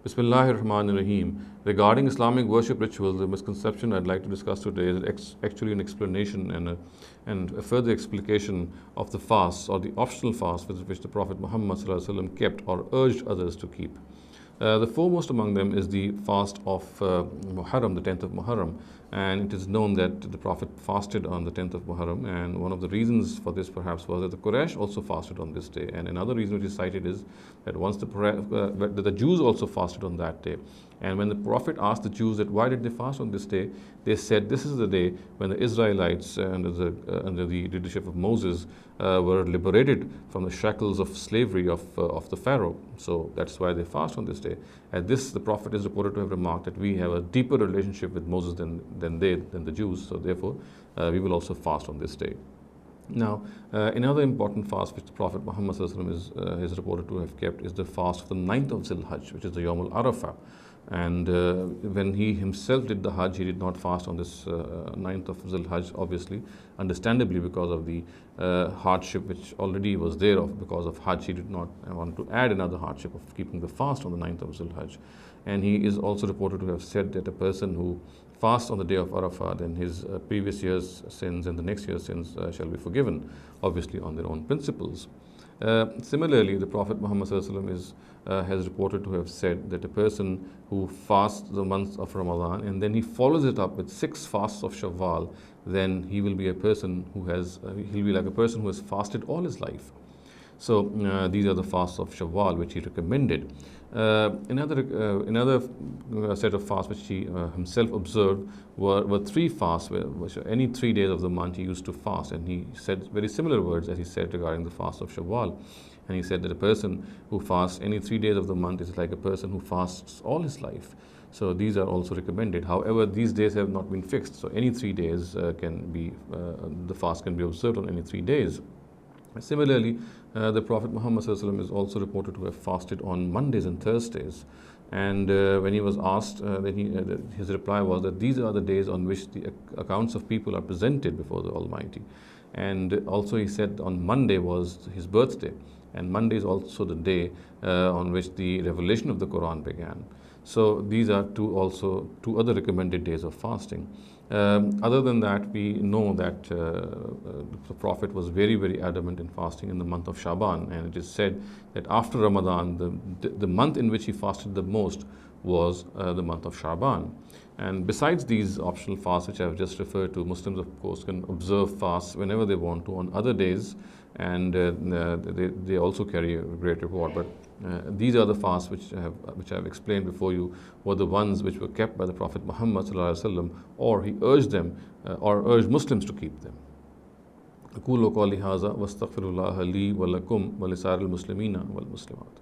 Bismillahir Rahmanir Rahim. Regarding Islamic worship rituals, the misconception I'd like to discuss today is actually an explanation and a further explication of the fasts or the optional fast which the Prophet Muhammad ﷺ kept or urged others to keep. The foremost among them is the fast of Muharram, the 10th of Muharram, and it is known that the Prophet fasted on the 10th of Muharram, and one of the reasons for this perhaps was that the Quraysh also fasted on this day, and another reason which is cited is that that the Jews also fasted on that day. And when the Prophet asked the Jews that why did they fast on this day, they said this is the day when the Israelites under the leadership of Moses were liberated from the shackles of slavery of the Pharaoh. So that's why they fast on this day. At this, the Prophet is reported to have remarked that we have a deeper relationship with Moses than the Jews. So therefore, we will also fast on this day. Now, another important fast which the Prophet Muhammad is reported to have kept is the fast of the 9th of Zil-Hajj, which is the Yawm al-Arafah. And when he himself did the Hajj, he did not fast on this 9th of Zil-Hajj, obviously, understandably because of the hardship which already was there because of Hajj. He did not want to add another hardship of keeping the fast on the 9th of Zil-Hajj. And he is also reported to have said that a person who fasts on the day of Arafah, then his previous year's sins and the next year's sins shall be forgiven, obviously on their own principles. Similarly, the Prophet Muhammad has reported to have said that a person who fasts the month of Ramadan and then he follows it up with 6 fasts of Shawwal, then he will be a person who he'll be like a person who has fasted all his life. So these are the fasts of Shawwal which he recommended. Another set of fasts which he himself observed were 3 fasts, which any 3 days of the month he used to fast, and he said very similar words as he said regarding the fast of Shawwal. And he said that a person who fasts any 3 days of the month is like a person who fasts all his life. So these are also recommended. However, these days have not been fixed. So any 3 days the fast can be observed on any 3 days. Similarly, the Prophet Muhammad is also reported to have fasted on Mondays and Thursdays. And when he was asked, his reply was that these are the days on which the accounts of people are presented before the Almighty. And also he said on Monday was his birthday. And Monday is also the day on which the revelation of the Quran began. So these are two other recommended days of fasting. Other than that, we know that the Prophet was very, very adamant in fasting in the month of Shaban, and it is said that after Ramadan, the month in which he fasted the most was the month of Shaban. And besides these optional fasts which I have just referred to, Muslims of course can observe fasts whenever they want to on other days, and they also carry a great reward. But these are the fasts which I have explained before you were the ones which were kept by the Prophet Muhammad ﷺ, or he urged them or urged Muslims to keep them. أقول قولي هذا واستغفر الله لي ولكم ولسائر المسلمين والمسلمات.